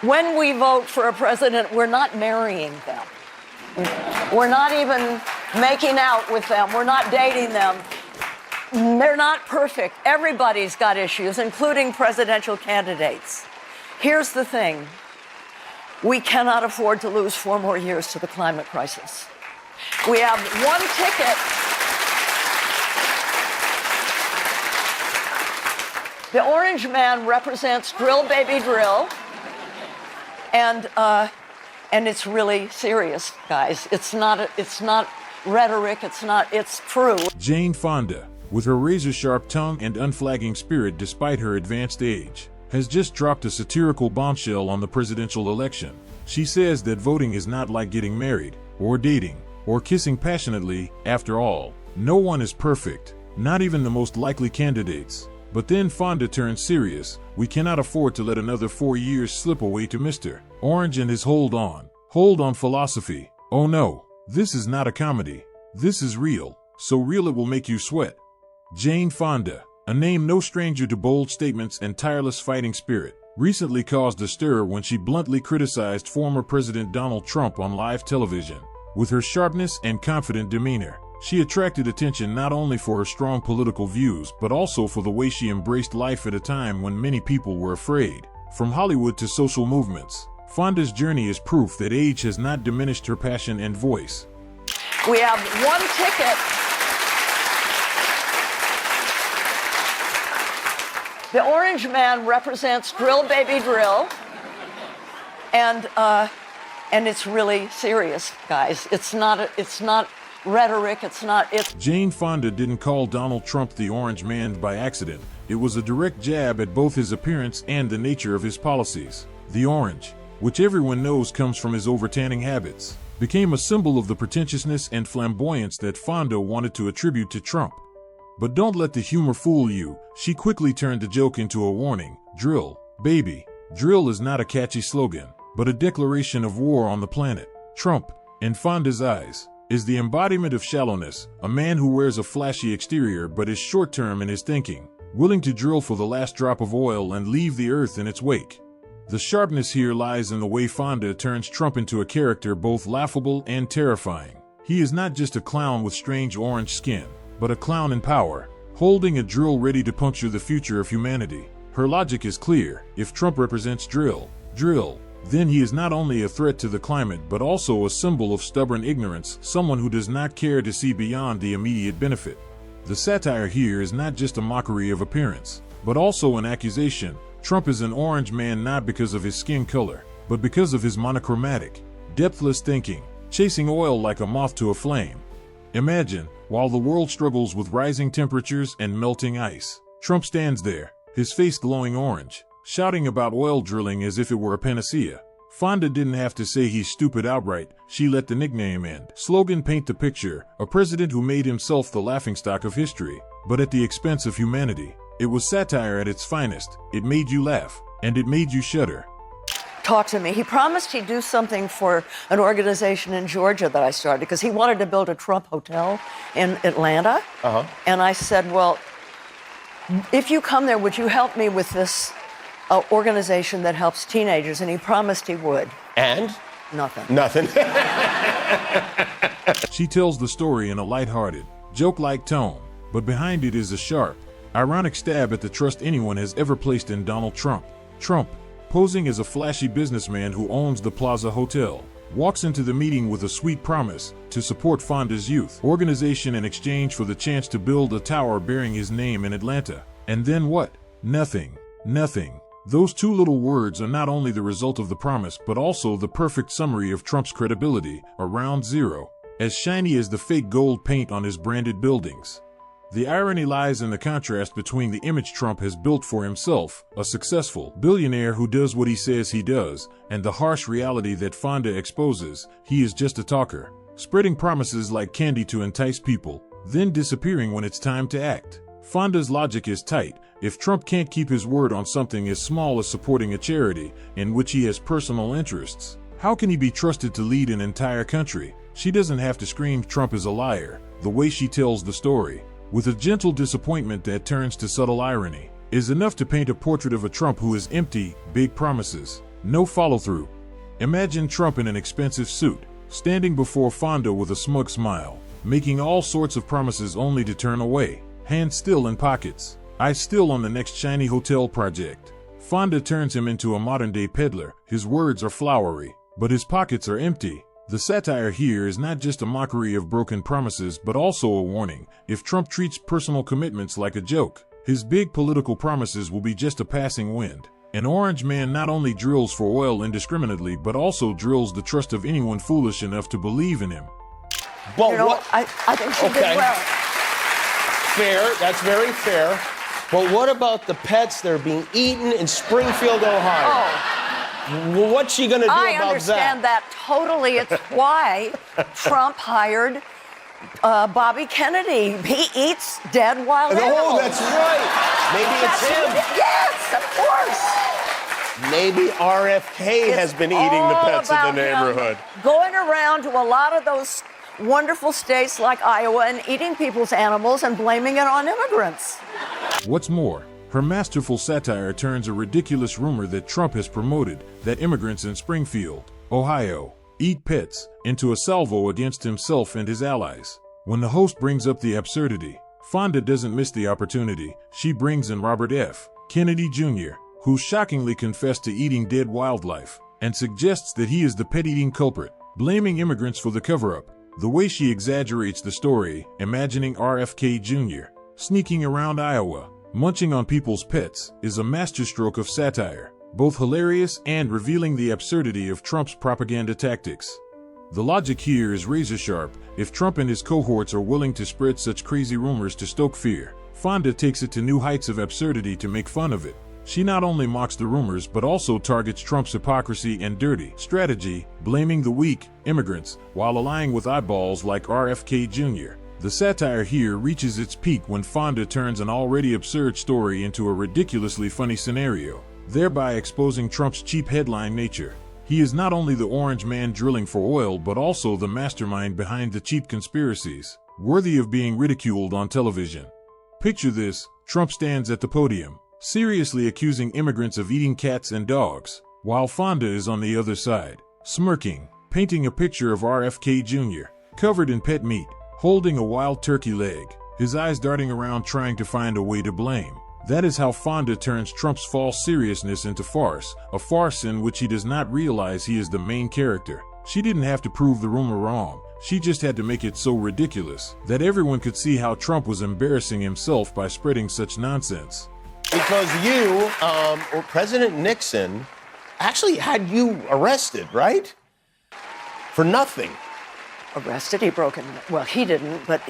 When we vote for a president, we're not marrying them. We're not even making out with them. We're not dating them. They're not perfect. Everybody's got issues, including presidential candidates. Here's the thing. We cannot afford to lose 4 more years to the climate crisis. We have one ticket. The orange man represents drill, baby, drill. And it's really serious, guys. It's not rhetoric. It's true. Jane Fonda, with her razor-sharp tongue and unflagging spirit despite her advanced age, has just dropped a satirical bombshell on the presidential election. She says that voting is not like getting married, or dating, or kissing passionately. After all, no one is perfect, not even the most likely candidates. But then Fonda turns serious. We cannot afford to let another 4 years slip away to Mr. Orange and his hold on philosophy. Oh no, this is not a comedy. This is real, so real it will make you sweat. Jane Fonda, a name no stranger to bold statements and tireless fighting spirit, recently caused a stir when she bluntly criticized former President Donald Trump on live television. With her sharpness and confident demeanor, she attracted attention not only for her strong political views but also for the way she embraced life at a time when many people were afraid. From Hollywood to social movements, Fonda's journey is proof that age has not diminished her passion and voice. We have one ticket. The orange man represents drill, baby, drill. And it's really serious, guys. It's not rhetoric. Jane Fonda didn't call Donald Trump the orange man by accident. It was a direct jab at both his appearance and the nature of his policies. The orange, which everyone knows comes from his overtanning habits, became a symbol of the pretentiousness and flamboyance that Fonda wanted to attribute to Trump. But don't let the humor fool you. She quickly turned the joke into a warning. Drill, baby. Drill is not a catchy slogan, but a declaration of war on the planet. Trump, in Fonda's eyes, is the embodiment of shallowness, a man who wears a flashy exterior but is short-term in his thinking, willing to drill for the last drop of oil and leave the earth in its wake. The sharpness here lies in the way Fonda turns Trump into a character both laughable and terrifying. He is not just a clown with strange orange skin, but a clown in power, holding a drill ready to puncture the future of humanity. Her logic is clear. If Trump represents drill, then he is not only a threat to the climate but also a symbol of stubborn ignorance, someone who does not care to see beyond the immediate benefit. The satire here is not just a mockery of appearance, but also an accusation. Trump is an orange man not because of his skin color, but because of his monochromatic, depthless thinking, chasing oil like a moth to a flame. Imagine, while the world struggles with rising temperatures and melting ice, Trump stands there, his face glowing orange, shouting about oil drilling as if it were a panacea. Fonda didn't have to say he's stupid outright. She let the nickname and slogan paint the picture, a president who made himself the laughingstock of history, but at the expense of humanity. It was satire at its finest. It made you laugh, and it made you shudder. Talk to me. He promised he'd do something for an organization in Georgia that I started because he wanted to build a Trump hotel in Atlanta. And I said, well, if you come there, would you help me with this organization that helps teenagers? And he promised he would. And? Nothing. She tells the story in a lighthearted, joke-like tone, but behind it is a sharp, ironic stab at the trust anyone has ever placed in Donald Trump. Trump, posing as a flashy businessman who owns the Plaza Hotel, walks into the meeting with a sweet promise to support Fonda's youth organization in exchange for the chance to build a tower bearing his name in Atlanta. And then what? Nothing. Those two little words are not only the result of the promise but also the perfect summary of Trump's credibility, around zero, as shiny as the fake gold paint on his branded buildings. The irony lies in the contrast between the image Trump has built for himself, a successful billionaire who does what he says he does, and the harsh reality that Fonda exposes. He is just a talker, spreading promises like candy to entice people, then disappearing when it's time to act. Fonda's logic is tight. If Trump can't keep his word on something as small as supporting a charity in which he has personal interests, how can he be trusted to lead an entire country? She doesn't have to scream Trump is a liar. The way she tells the story, with a gentle disappointment that turns to subtle irony, is enough to paint a portrait of a Trump who is empty, big promises, No follow-through. Imagine Trump in an expensive suit, standing before Fonda with a smug smile, making all sorts of promises only to turn away, hands still in pockets, eyes still on the next shiny hotel project. Fonda turns him into a modern-day peddler. His words are flowery, but his pockets are empty. The satire here is not just a mockery of broken promises but also a warning. If Trump treats personal commitments like a joke, his big political promises will be just a passing wind. An orange man not only drills for oil indiscriminately but also drills the trust of anyone foolish enough to believe in him. But You know, what? I think she did well. Fair. That's very fair. But what about the pets that are being eaten in Springfield, Ohio? Oh. Well, what's she going to do I about understand that totally. It's why Trump hired Bobby Kennedy. He eats dead wild animals. Oh, that's right. Maybe it's him. Yes, of course. Maybe RFK has been eating the pets in the neighborhood. Going around to a lot of those wonderful states like Iowa and eating people's animals and blaming it on immigrants. What's more, her masterful satire turns a ridiculous rumor that Trump has promoted, that immigrants in Springfield, Ohio, eat pets, into a salvo against himself and his allies. When the host brings up the absurdity, Fonda doesn't miss the opportunity. She brings in Robert F. Kennedy Jr., who shockingly confessed to eating dead wildlife, and suggests that he is the pet-eating culprit, blaming immigrants for the cover-up. The way she exaggerates the story, imagining RFK Jr. sneaking around Iowa, munching on people's pets, is a masterstroke of satire, both hilarious and revealing the absurdity of Trump's propaganda tactics. The logic here is razor-sharp. If Trump and his cohorts are willing to spread such crazy rumors to stoke fear, Fonda takes it to new heights of absurdity to make fun of it. She not only mocks the rumors but also targets Trump's hypocrisy and dirty strategy, blaming the weak, immigrants, while allying with oddballs like RFK Jr. The satire here reaches its peak when Fonda turns an already absurd story into a ridiculously funny scenario, thereby exposing Trump's cheap headline nature. He is not only the orange man drilling for oil but also the mastermind behind the cheap conspiracies, worthy of being ridiculed on television. Picture this: Trump stands at the podium, seriously accusing immigrants of eating cats and dogs, while Fonda is on the other side, smirking, painting a picture of RFK Jr., covered in pet meat, holding a wild turkey leg, his eyes darting around trying to find a way to blame. That is how Fonda turns Trump's false seriousness into farce, a farce in which he does not realize he is the main character. She didn't have to prove the rumor wrong. She just had to make it so ridiculous that everyone could see how Trump was embarrassing himself by spreading such nonsense. Because you, or President Nixon, actually had you arrested, right? For nothing. Arrested? He broke in. Well, he didn't, but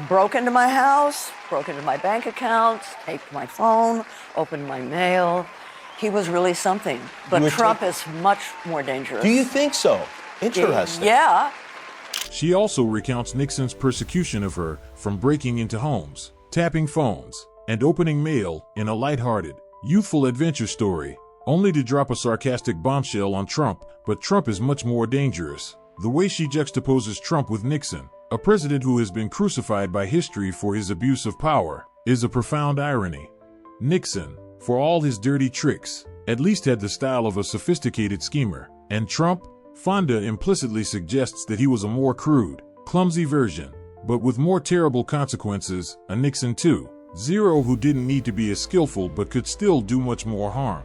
broke into my house, broke into my bank accounts, taped my phone, opened my mail. He was really something. But Trump is much more dangerous. Do you think so? Interesting. Yeah. She also recounts Nixon's persecution of her, from breaking into homes, tapping phones, and opening mail, in a lighthearted, youthful adventure story, only to drop a sarcastic bombshell on Trump. But Trump is much more dangerous. The way she juxtaposes Trump with Nixon, a president who has been crucified by history for his abuse of power, is a profound irony. Nixon, for all his dirty tricks, at least had the style of a sophisticated schemer, and Trump, Fonda implicitly suggests that he was a more crude, clumsy version, but with more terrible consequences, a Nixon 2.0 who didn't need to be as skillful but could still do much more harm.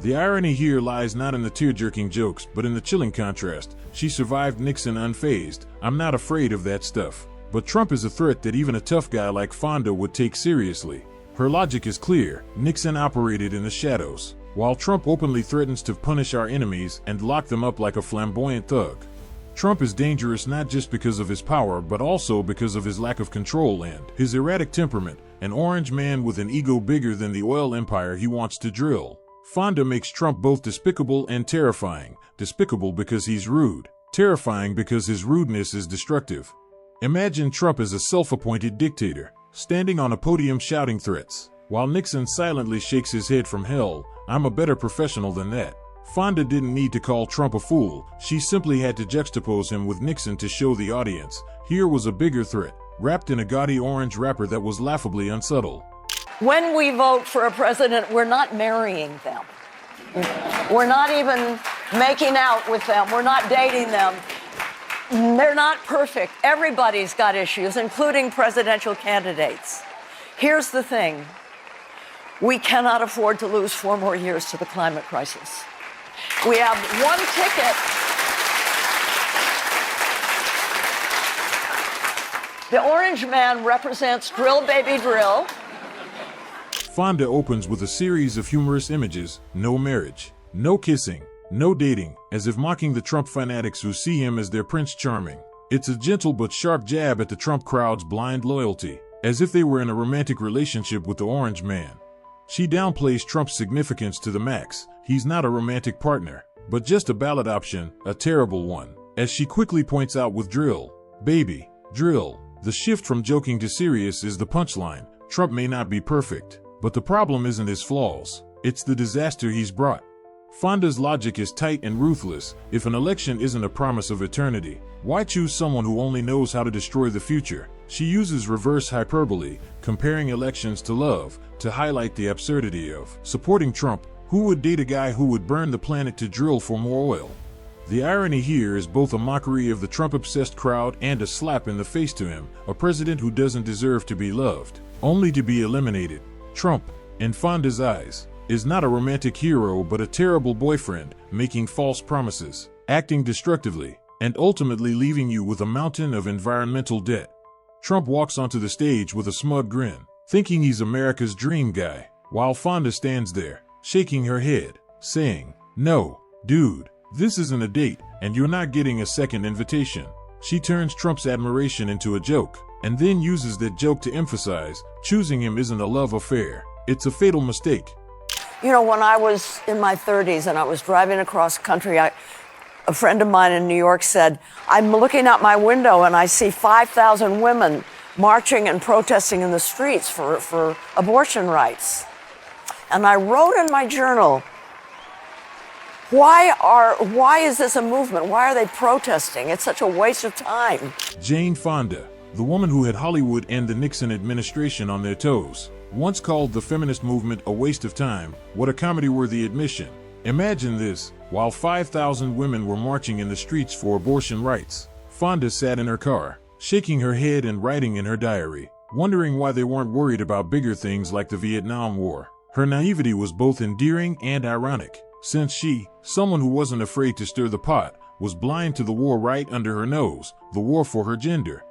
The irony here lies not in the tear-jerking jokes, but in the chilling contrast. She survived Nixon unfazed. I'm not afraid of that stuff. But Trump is a threat that even a tough guy like Fonda would take seriously. Her logic is clear. Nixon operated in the shadows, while Trump openly threatens to punish our enemies and lock them up like a flamboyant thug. Trump is dangerous not just because of his power, but also because of his lack of control and his erratic temperament, an orange man with an ego bigger than the oil empire he wants to drill. Fonda makes Trump both despicable and terrifying. Despicable because he's rude, terrifying because his rudeness is destructive. Imagine Trump as a self-appointed dictator, standing on a podium shouting threats, while Nixon silently shakes his head from hell. I'm a better professional than that. Fonda didn't need to call Trump a fool. She simply had to juxtapose him with Nixon to show the audience. Here was a bigger threat, wrapped in a gaudy orange wrapper that was laughably unsubtle. When we vote for a president, we're not marrying them. We're not even making out with them. We're not dating them. They're not perfect. Everybody's got issues, including presidential candidates. Here's the thing. We cannot afford to lose 4 more years to the climate crisis. We have one ticket. The orange man represents drill, baby, drill. Fonda opens with a series of humorous images: no marriage, no kissing, no dating, as if mocking the Trump fanatics who see him as their Prince Charming. It's a gentle but sharp jab at the Trump crowd's blind loyalty, as if they were in a romantic relationship with the orange man. She downplays Trump's significance to the max. He's not a romantic partner, but just a ballot option, a terrible one, as she quickly points out with drill, baby, drill. The shift from joking to serious is the punchline. Trump may not be perfect, but the problem isn't his flaws. It's the disaster he's brought. Fonda's logic is tight and ruthless. If an election isn't a promise of eternity, why choose someone who only knows how to destroy the future? She uses reverse hyperbole, comparing elections to love, to highlight the absurdity of supporting Trump. Who would date a guy who would burn the planet to drill for more oil? The irony here is both a mockery of the Trump-obsessed crowd and a slap in the face to him, a president who doesn't deserve to be loved, only to be eliminated. Trump, in Fonda's eyes, is not a romantic hero but a terrible boyfriend, making false promises, acting destructively, and ultimately leaving you with a mountain of environmental debt. Trump walks onto the stage with a smug grin, thinking he's America's dream guy, while Fonda stands there, shaking her head, saying, "No, dude, this isn't a date, and you're not getting a second invitation." She turns Trump's admiration into a joke, and then uses that joke to emphasize, choosing him isn't a love affair. It's a fatal mistake. You know, when I was in my 30s and I was driving across country, a friend of mine in New York said, I'm looking out my window and I see 5,000 women marching and protesting in the streets for abortion rights. And I wrote in my journal, why is this a movement? Why are they protesting? It's such a waste of time. Jane Fonda, the woman who had Hollywood and the Nixon administration on their toes, once called the feminist movement a waste of time. What a comedy-worthy admission. Imagine this: while 5,000 women were marching in the streets for abortion rights, Fonda sat in her car, shaking her head and writing in her diary, wondering why they weren't worried about bigger things like the Vietnam War. Her naivety was both endearing and ironic, since she, someone who wasn't afraid to stir the pot, was blind to the war right under her nose, the war for her gender.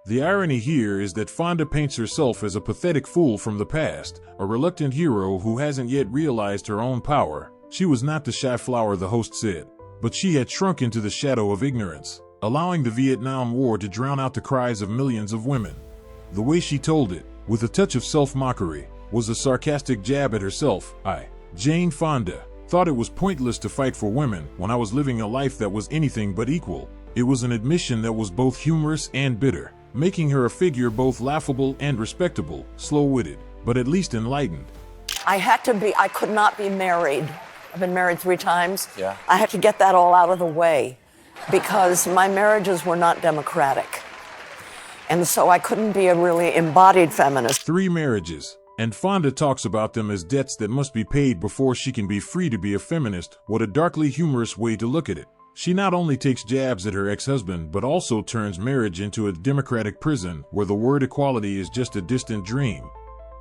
The irony here is that Fonda paints herself as a pathetic fool from the past, a reluctant hero who hasn't yet realized her own power. She was not the shy flower the host said, but she had shrunk into the shadow of ignorance, allowing the Vietnam War to drown out the cries of millions of women. The way she told it, with a touch of self-mockery, was a sarcastic jab at herself. I, Jane Fonda, thought it was pointless to fight for women when I was living a life that was anything but equal. It was an admission that was both humorous and bitter, making her a figure both laughable and respectable, slow-witted, but at least enlightened. I could not be married. I've been married 3 times. Yeah. I had to get that all out of the way because my marriages were not democratic. And so I couldn't be a really embodied feminist. 3 marriages, and Fonda talks about them as debts that must be paid before she can be free to be a feminist. What a darkly humorous way to look at it. She not only takes jabs at her ex-husband but also turns marriage into a democratic prison where the word equality is just a distant dream.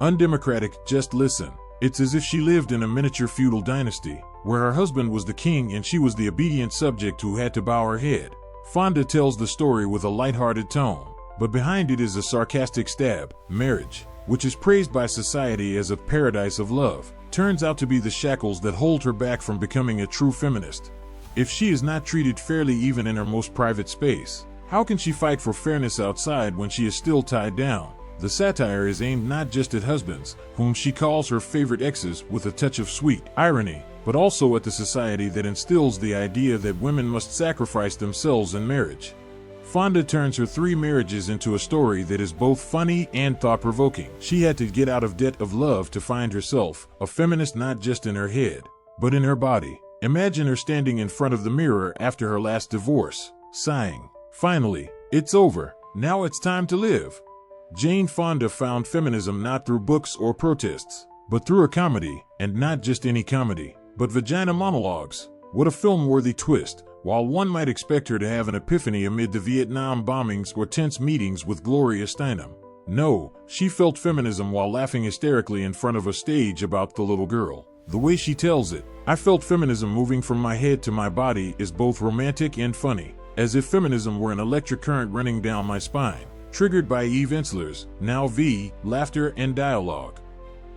Undemocratic, just listen. It's as if she lived in a miniature feudal dynasty, where her husband was the king and she was the obedient subject who had to bow her head. Fonda tells the story with a lighthearted tone, but behind it is a sarcastic stab. Marriage, which is praised by society as a paradise of love, turns out to be the shackles that hold her back from becoming a true feminist. If she is not treated fairly even in her most private space, how can she fight for fairness outside when she is still tied down? The satire is aimed not just at husbands, whom she calls her favorite exes with a touch of sweet irony, but also at the society that instills the idea that women must sacrifice themselves in marriage. Fonda turns her 3 marriages into a story that is both funny and thought-provoking. She had to get out of debt of love to find herself, a feminist not just in her head, but in her body. Imagine her standing in front of the mirror after her last divorce, sighing, "Finally, it's over. Now it's time to live." Jane Fonda found feminism not through books or protests, but through a comedy, and not just any comedy. But vagina monologues. What a film-worthy twist. While one might expect her to have an epiphany amid the Vietnam bombings or tense meetings with Gloria Steinem, no, she felt feminism while laughing hysterically in front of a stage about the little girl. The way she tells it, I felt feminism moving from my head to my body, is both romantic and funny, as if feminism were an electric current running down my spine, triggered by Eve Ensler's, now V, laughter and dialogue.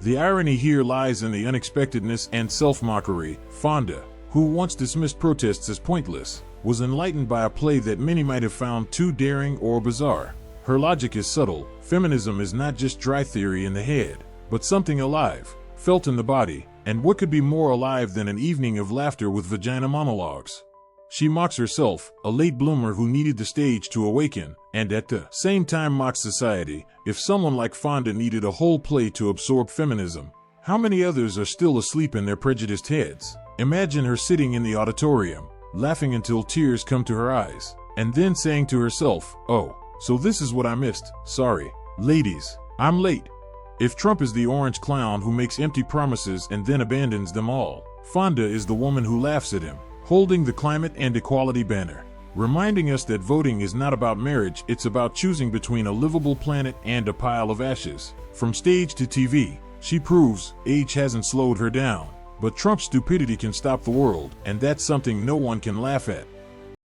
The irony here lies in the unexpectedness and self-mockery. Fonda, who once dismissed protests as pointless, was enlightened by a play that many might have found too daring or bizarre. Her logic is subtle. Feminism is not just dry theory in the head, but something alive, felt in the body, and what could be more alive than an evening of laughter with vagina monologues? She mocks herself, a late bloomer who needed the stage to awaken, and at the same time mocks society. If someone like Fonda needed a whole play to absorb feminism, how many others are still asleep in their prejudiced heads? Imagine her sitting in the auditorium, laughing until tears come to her eyes, and then saying to herself, "Oh, so this is what I missed, sorry. Ladies, I'm late." If Trump is the orange clown who makes empty promises and then abandons them all, Fonda is the woman who laughs at him, holding the climate and equality banner, reminding us that voting is not about marriage, it's about choosing between a livable planet and a pile of ashes. From stage to TV, she proves age hasn't slowed her down, but Trump's stupidity can stop the world, and that's something no one can laugh at.